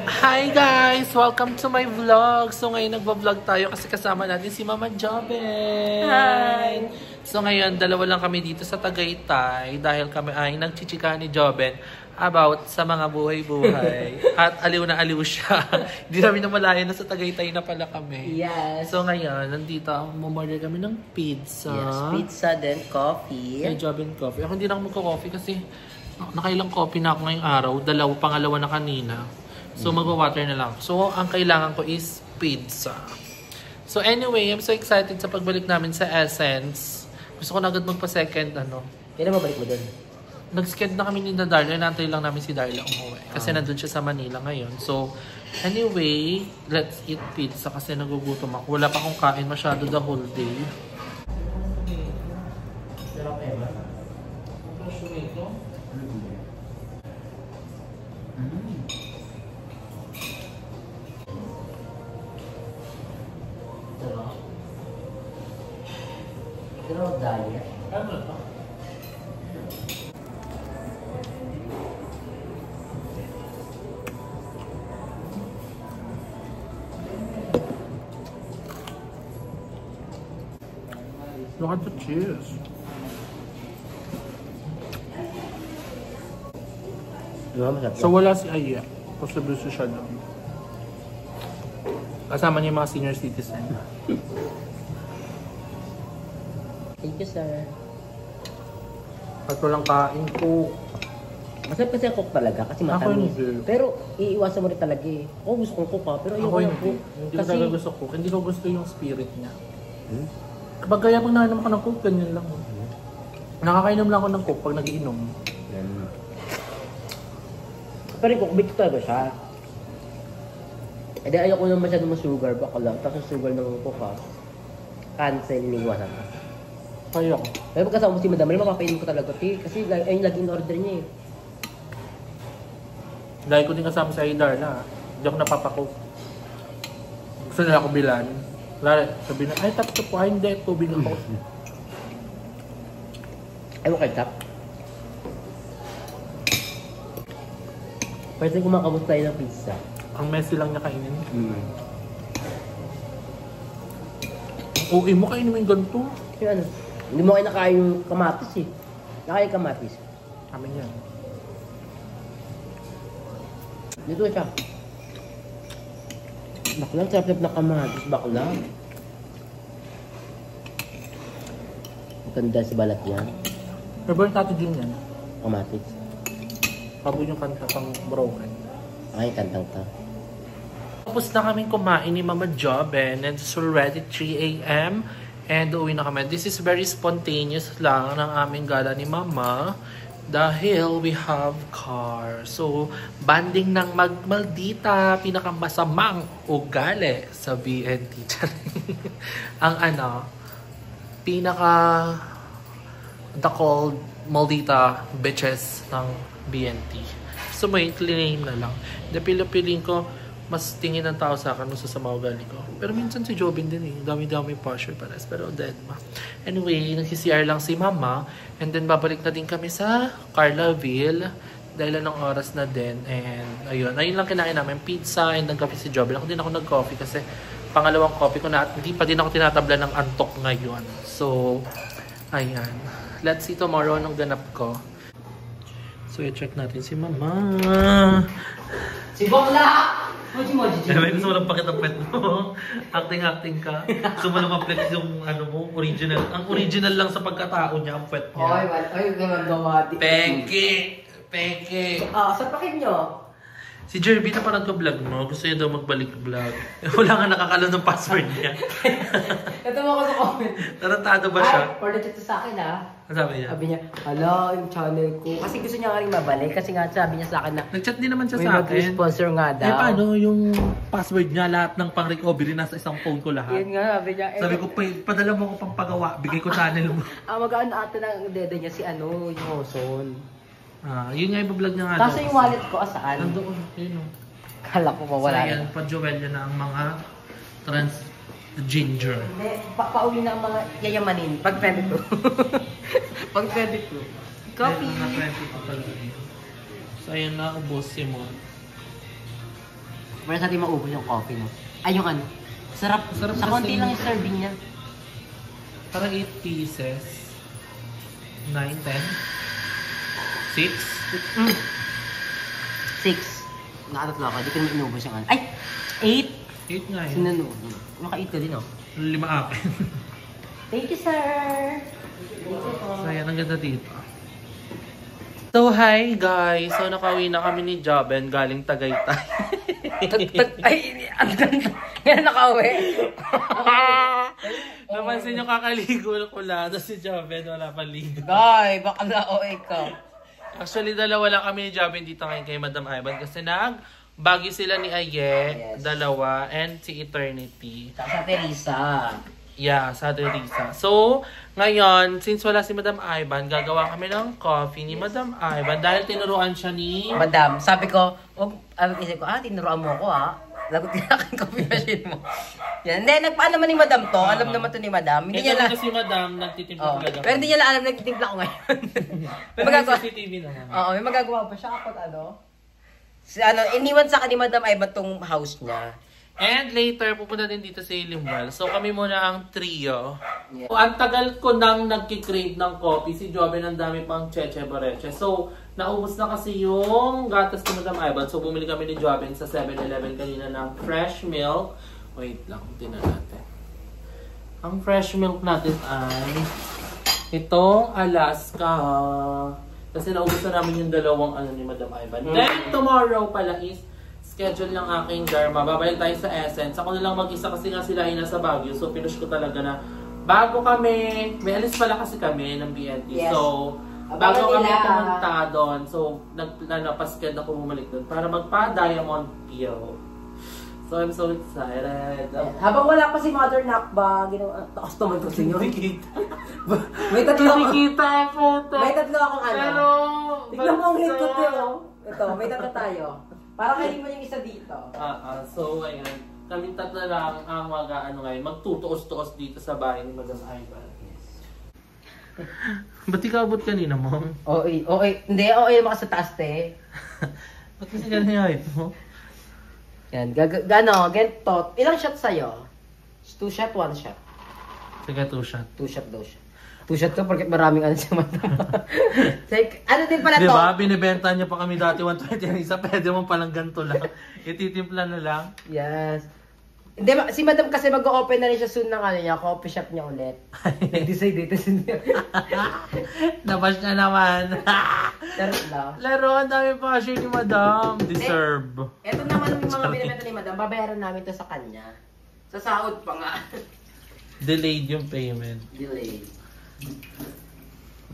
Hi guys! Welcome to my vlog! So ngayon nagva-vlog tayo kasi kasama natin si Mama Joben! Hi! So ngayon, dalawa lang kami dito sa Tagaytay dahil kami ay nagchichikahan ni Joben about sa mga buhay-buhay. At aliw na aliw siya. Hindi namin namalayan na sa Tagaytay na pala kami. Yes. So ngayon, nandito, mumorder kami ng pizza. Yes, pizza then coffee. Kay Joben coffee. Ako hindi na ako magko-coffee kasi nakailang coffee na ako ngayong araw. Pangalawa na kanina. So, magwa-water na lang. So, ang kailangan ko is pizza. So, anyway, I'm so excited sa pagbalik namin sa Essence. Gusto ko na agad magpa-second, Kailan mabalik mo doon? Nag-sked na kami ni Darla. Nantay lang namin si Darla umuwi. Kasi nandun siya sa Manila ngayon. So, anyway, let's eat pizza kasi nagugutom ako. Wala pa akong kain masyado the whole day. Sarap Emma. Pero diet. Ano ito? Look at the cheese. So wala si Aya. Possible siya doon. Kasama niya yung mga senior citizen. Thank you, sir. At walang kain ko. Masarap kasi ang cook talaga kasi matamis. hindi. Pero iiwasan mo rin talaga eh. Ako gusto kong cook pero Ako ayoko ng hindi. cook. Hindi ko Kasi talaga gusto cook. Hindi ko gusto yung spirit niya. Kapag kaya pag nakainom ako ng cook, ganyan lang. Nakakainom lang ako ng cook pag nagiinom. pero yung cook bit talaga siya. E di ayoko naman masyadong sugar baka lang. Tapos yung sugar ng cook cancel, iniwasan ka. Kaya ko. Pero pag kasama mo si Madam, mapapainin ko talaga kasi ayun lagi in order niya eh. Dahil ko din kasama sa Idar na. Hindi ako napapakook. Gusto nila ako bilan. Lalo, sabi na, ay tap po, ay hindi, tubig ako. Ayaw mo kay Tap? Pwede kumakabot tayo ng pizza. Ang messy lang niya kainin. Okay mo, kainin mo yung ganito. Yung ano? Hindi mo kayo nakain yung kamatis eh. Nakain kamatis. Amin yan. Dito siya. Bakla, sarap na kamatis. Bakla. Maganda sa balat niya. Favorite natin din yan. Kamatis. Pabo yung kanta pang broken. Ay, kantang ta. Tapos na kaming kumain ni Mama Joben and it's already 3 a.m. and uwi na kami. This is very spontaneous lang ng aming gala ni Mama dahil we have car. So, banding ng Magmaldita, pinakamasamang ugali sa BNT. Ang the called Maldita bitches ng BNT. So, may clean na lang. Napili-piling ko, mas tingin ng tao sa akin mas sa mga ugali ko. Pero minsan si Joben din eh. Dami-dami partial pares. Pero dead ma. Anyway, nag-CR lang si Mama. And then babalik na din kami sa Carlaville. Dahil ng oras na din. And ayun. Ayun lang kinain namin. Pizza and nag-coffee si Joben. Ako din ako nag-coffee kasi pangalawang coffee ko na at hindi pa din ako tinatabla ng antok ngayon. So, ayan. Let's see tomorrow anong ganap ko. So, i-check natin si Mama. Si Bokla! Moji-moji. May gusto mo lang pakita pet mo. Acting ka. Gusto mo lang ma-flex yung original. Ang original lang sa pagkatao niya, ang pet niya. Ay, ganun gawa. Peke! Sa pakin nyo. Si Jerby na parang ka-vlog mo. Gusto niya daw magbalik-vlog. Wala nga nakakalam ng password niya. Ito mo ako sa comment. Tarantado ba siya? Ay, order chat sa akin Ano sabi niya? Sabi niya, hala, yung channel ko. Kasi gusto niya nga rin mabalik. Kasi nga sabi niya sa akin na Nag-chat din naman siya may sa akin. mag-sponsor nga daw. Eh paano yung password niya, lahat ng pang-recovery nasa isang phone ko lahat. Yun nga, sabi niya. Sabi ko, padala mo ko pang pagawa. Bigay ko channel mo. Mag-ano ata ng dede niya si yung Hoson. Yun nga yung vlog niya nga. Kaso yung wallet ko, saan? Nandoon. Yun o. Kala ko mawala. So yan, pa-Joel na ang mga ginger. Hindi, pauwi na ang mga yayamanin. Pag 22. Pag 22. Coffee! So ayun na, ubos si Mon. Para sa atin maubos yung coffee, no? Ay, yung ano. Sarap. Sarap Sa kasi. konti lang yung serving niya. Parang 8 pieces. 9, 10. 6. 6. Nakatatlo ako. Di ko naman inubos yung ano. Ay! 8! 8 nga yun. Sinunod. Maka-8 ka din, oh. 5 akin. Thank you, sir! So, yan. Ang ganda dito. So, hi guys! So, nakauwi na kami ni Joben galing Tagaytay. Ay, ang ganda. Yan, nakauwi. Napansin nyo kakaligo ko lang. Tapos si Joben wala pang ligo. Guy, baka na-OA ka. Actually, dalawa lang kami ni Joben dito ngayon kay Madam Ivan. Kasi Baguio sila ni Aye, Yes. dalawa, and si Eternity. Sa Teresa. Yeah, sa Teresa. So, ngayon, since wala si Madam Ivan, gagawa kami ng coffee ni Madam Ivan dahil tinuruan siya ni... Madam, sabi ko, isip ko, tinuruan mo ako Lagot din aking coffee machine mo. Yan. Hindi, nagpaan naman ni Madam to. Alam naman to ni Madam. Hindi niya Ito si Madam, nagtitimpla talaga. Pero hindi niya alam nagtitimpla ko ngayon. May magagawa. CCTV naman. Oo, may magagawa pa siya kapag iniwan sa akin ni Madam Ivan tong house niya. And later, pupunta din dito sa Ilimwell. So, kami muna ang trio. Yeah. Ang tagal ko nang nagkikrave ng coffee. Si Joben, ang dami pang cheche bareche. So, naubos na kasi yung gatas ni Madam Ivan. So, bumili kami ni Joben sa 7-Eleven kanina ng fresh milk. Wait lang, tingnan natin. Ang fresh milk natin ay itong Alaska. Kasi naubos na namin yung dalawang ni Madam Ivan. Then, tomorrow pala is schedule ng aking Dharma. Babalik tayo sa Essence. Ako na lang mag-isa kasi nga sila ay nasa Baguio. So, pinush ko talaga na bago kami, may alis pala kasi kami ng BNT. Yes. So, bago kami pumunta doon. So, napasked ako bumalik doon para magpa-Diamond Peel. So, I'm so excited. Habang wala pa si Mother Nakba, takas naman ko sa inyo. May tatlo ako. Nakikita ako. May tatlo akong Pero, tignan mo ang hit ko to. Ito, may tatlo tayo. Para kayo mo yung isa dito. So, ayun. Kaming tatlo lang ang magtutuos-tuos dito sa bahay ni Madam Ivan. Ba't ikaw abot kanina mo? Okay. Hindi, okay naman sa taas, te. Ba't kasi ganyan ito? Yan, ganito. Ilang shot sa'yo? 2 shot, 1 shot? Sige, 2 shot. 2 shot daw siya. 2 shot to, porque maraming sa mata. Ano din pala to? Diba, binibenta niya pa kami dati 120 ang isa, pwede mo palang ganito lang. Ititimpla na lang. Yes. Hindi, si Madam kasi mag-open na rin siya soon ng coffee shop niya ulit. Nag-decide dito siya. Nabash na naman. Laro, ang dami pa siya ni Madam. Deserve. Ito naman yung mga binibenta ni Madam, babayaran namin to sa kanya. Sa sahod pa nga. Delayed yung payment. Delayed.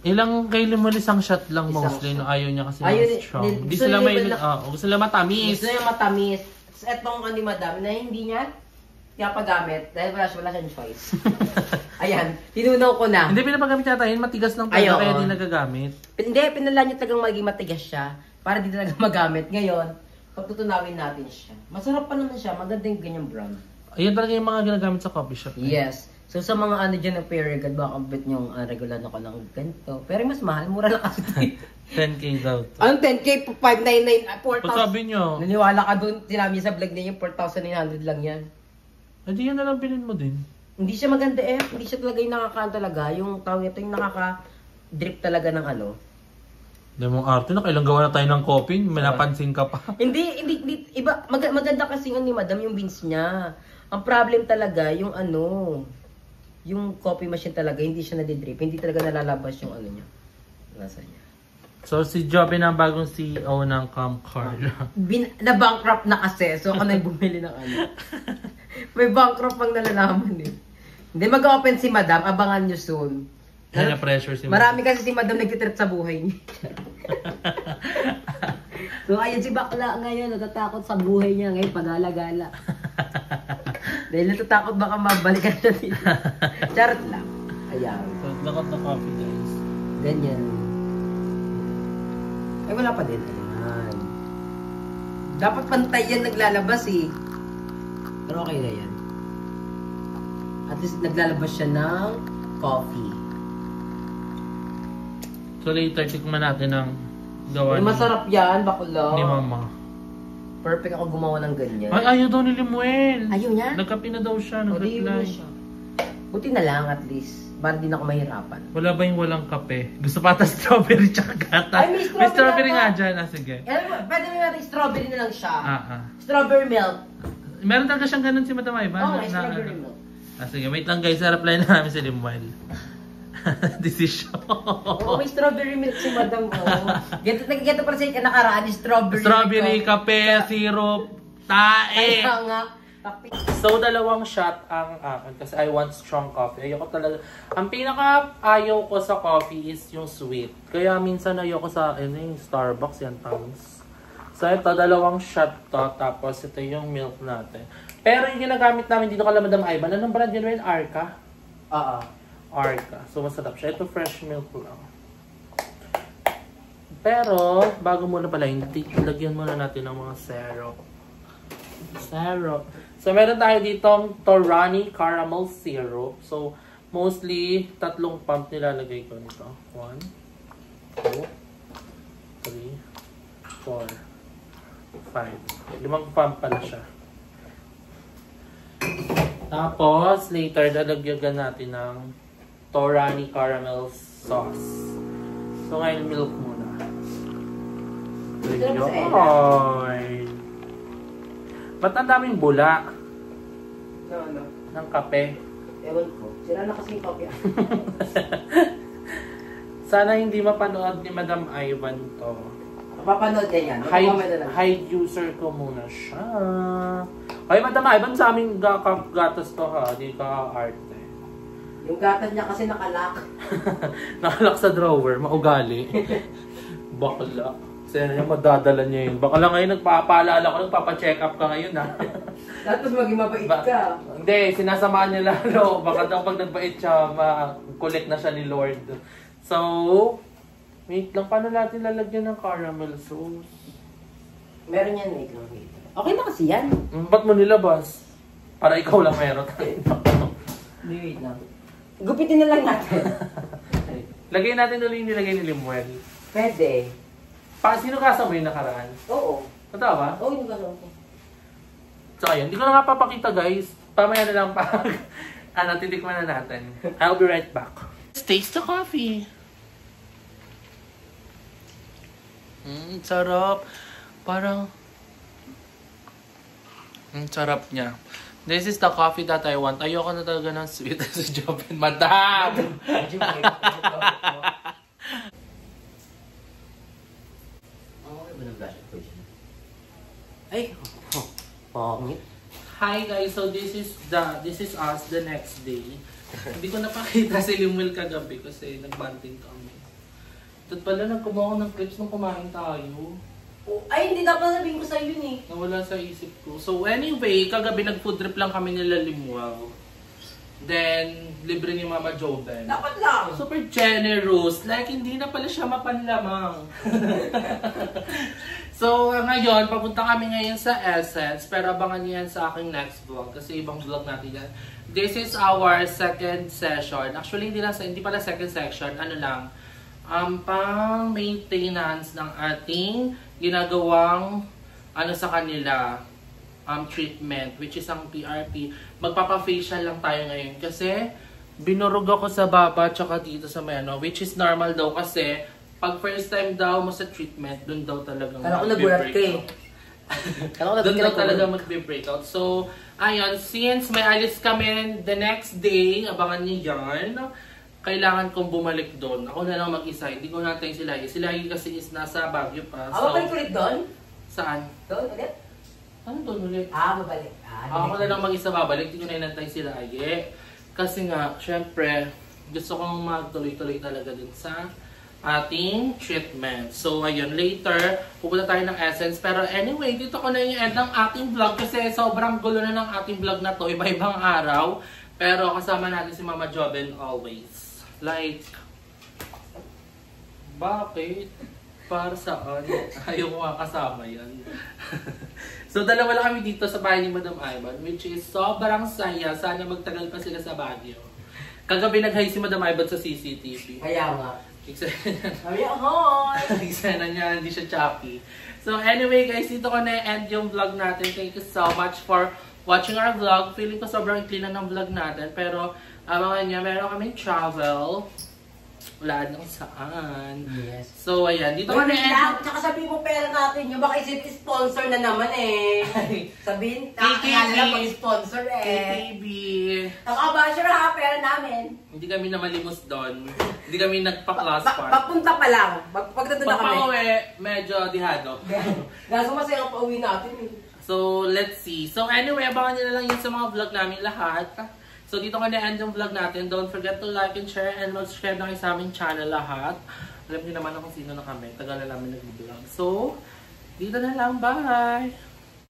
Ilang kay Limulis ang shot lang mostly no, ayaw niya kasi strong. Hindi sila may gusto nila matamis. Gusto niya matamis. Etong ni Madam na hindi niya pagamit dahil wala siyang choice. Ayan, tinunaw ko na. Hindi pinapagamit yata yun, matigas lang talaga kaya di nagagamit. Hindi, pinala niya talagang maging matigas siya para di talaga magamit. Ngayon, pagtutunawin natin siya. Masarap pa naman siya, maganda yung ganyang brand. Ayan talaga yung mga ginagamit sa coffee shop. Yes. So sa mga dyan ng Period, baka bet nyo regular na ko ng ganito. Pero mas mahal, mura lang kasi. 10K daw. Ang 10K, 599, 4,000. Pag sabi nyo. Naniwala ka dun, sinabi niya sa vlog niya yung 4,900 lang yan. Hindi yan na lang bilhin mo din. Hindi siya maganda hindi siya talaga yung talaga. Yung tawag ito yung nakaka-drip talaga ng Hindi mong arte na, kailang gawa na tayo ng coffee, may napansin ka pa. Hindi, iba, maganda kasi ni Madam yung beans niya. Ang problem talaga, yung yung coffee machine talaga, hindi siya nadidrip. Hindi talaga nalalabas yung niya. Lasa niya. So, si Joby na ang bagong CEO ng Camcar. Na-bankrupt na kasi. So, ako na yung bumili ng May bankrupt pang nalalaman Hindi, mag-open si Madam. Abangan nyo soon. Kaya pressure si Madam. Marami kasi si Madam nagtitrip sa buhay niya. So, ayun si Bakla ngayon. Natatakot sa buhay niya ngayon. Pag-alagala. Dahil natatakot baka mabalikan na dito. Charot lang. Ayan. So, lakot na coffee guys. Ganyan. Ay, wala pa din. Ayan. Dapat pantay yan naglalabas Pero okay na yan. At least naglalabas siya ng coffee. So later, tikman natin ang gawa Masarap yan, bakla. Ni Mama. Perfect ako gumawa ng ganyan. Ay, ayaw daw ni Limuel. Ayaw niya? Nagkape na daw siya, O, di yun na nag-reply. siya. Buti na lang at least. Para di na ako mahirapan. Wala ba yung walang kape? Gusto pa ata strawberry tsaka gatas. Ay, may strawberry nga ata. dyan. Ah, sige. Pwede na natin strawberry na lang siya. Ah. Strawberry milk. Meron talaga siyang ganun si Madam Ivan. Oo, may strawberry milk. Ah, sige, wait lang guys. Reply na namin si Limuel. Decision. Oo, may strawberry milk si Madam. Ganito para sa nakaraan, strawberry Strawberry, milk. kape, syrup, tae. Kaya nga. So, dalawang shot ang akin kasi I want strong coffee. Ayoko talaga. Ang pinaka ayaw ko sa coffee is yung sweet. Kaya minsan ayoko sa Starbucks yan, tams. So, ito, dalawang shot to. Tapos, ito yung milk natin. Pero yung ginagamit namin dito kala Madam Ivan, anong brand yun rin? Arca? Oo. Arca. So, masarap siya. Ito, fresh milk lang. Pero, bago muna pala, lagyan muna natin ng mga syrup. So, meron tayo ditong Torani Caramel Syrup. So, mostly, 3 pump nilalagay ko nito. 1, 2, 3, 4, 5. 5 pump pala siya. Tapos, later, lalagyan natin ng Torani Caramel Sauce. So, ngayon, milk muna. Ayun. Ba't ang daming bula No. ng kape? Ewan ko. Sira na kasi yung kopya. Sana hindi mapanood ni Madam Ivan to. Papanood niya yan. Hide user ko muna siya. Ay, Madam Ivan, sa aming gatas to ha. Di ka arte. Yung gatas niya kasi nakalak. Nakalak sa drawer. Maugali. Bakla. Sana niya madadala niya yun. Baka lang ngayon nagpapaalala ko, nagpapacheck up ka ngayon ha. Tapos maging mabait ka. Hindi, sinasamaan niya lalo. Baka daw pag nagbait siya, makulit na siya ni Lord. So, wait lang, paano natin lalagyan ng caramel sauce? Meron yan, wait lang. Okay na kasi yan. Ba't mo nilabas? Para ikaw lang meron. Hindi, wait lang. Gupitin na lang natin. Lagay natin ulit yung nilagay ni Limuel. Pwede. Sino kasama yung nakaraan? Oo. Totoo ba? Oo, yung kasama ko. So, ayun. Hindi ko na nga papakita, guys. Pamaya na lang pag titikman na natin. I'll be right back. Let's taste the coffee. Sarap. Parang... sarap niya. This is the coffee that I want. Ayoko na talaga ng sweet sa Jobin. Madam! Ay! Pangit. Hi guys, so this is us the next day. Hindi ko napakita si Limuel kagabi kasi nagbanding kami. Ito pala nagkumawa ko ng clips nung kumain tayo. Oh, ay, hindi dapat sabihin ko sa'yo yun eh. Nawala sa isip ko. So anyway, kagabi nag-food trip lang kami nila Limuel. Then, libre ni Mama Joven. Dapat lang. Super generous. Like, hindi na pala siya mapanlamang. So, ngayon, papunta kami ngayon sa Essence. Pero abangan niyo yan sa aking next vlog. Kasi ibang vlog natin yan. This is our second session. Actually, hindi pala second section. Ano lang, pang maintenance ng ating ginagawang sa kanila. Treatment, which is ang PRP. Magpapa-facial lang tayo ngayon kasi binurog ako sa baba tsaka dito sa may which is normal daw kasi pag first time daw mo sa treatment, dun daw talagang Kala ko nagulat ka eh. Doon daw talaga magbe-breakout. So, ayun, since may alis kami the next day, abangan niyo yan, kailangan kong bumalik doon. Ako na lang mag-isa, hindi ko natin sila. Sila kasi is nasa Baguio pa. So, balik ulit doon? Saan? Doon ulit? Ano doon ulit? Babalik. Ako na lang mag-isa babalik, hindi ko na inantay sila kasi nga, syempre, gusto kong magtuloy-tuloy talaga dun sa ating treatment. So, ayun, later, pupunta tayo ng Essence. Pero anyway, dito ko na yung end ng ating vlog kasi sobrang gulo na ng ating vlog na to. Iba-ibang araw. Pero kasama natin si Mama Joven always. Like, bakit? Para saan? Ayaw ko kasama yan. So, dalawa lang kami dito sa bahay ni Madam Ivan, which is sobrang saya. Sana magtagal pa sila sa Baguio. Kagabi nag-hi si Madam Ivan sa CCTV. Kaya nga. Eksena Kaya nga. niya, hindi siya choppy. So anyway guys, dito ko na-end yung vlog natin. Thank you so much for watching our vlog. Feeling ko sobrang ikli na ng vlog natin. Pero abangan nyo, meron kaming travel. Wala nang saan. Yes. So ayan, dito ko na-end. Tsaka sabihin mo pera natin yun. Baka isip sponsor na naman eh. Sabihin, kaya na pag-sponsor eh. KTV. Nakabasher ha, pera namin. Hindi kami na malimos doon. Hindi kami nagpa-class part. Papunta pa lang. Pagdating na kami. Pagpa-uwi, medyo dihado. Gaso masaya ang pauwi natin eh. So, let's see. So, anyway, abangan nyo na lang yun sa mga vlog namin lahat. So, dito ko na-end yung vlog natin. Don't forget to like and share and mag-subscribe na kayo sa aming channel lahat. Alam niyo naman kung sino na kami. Tagal na namin nag-vlog. So, dito na lang. Bye!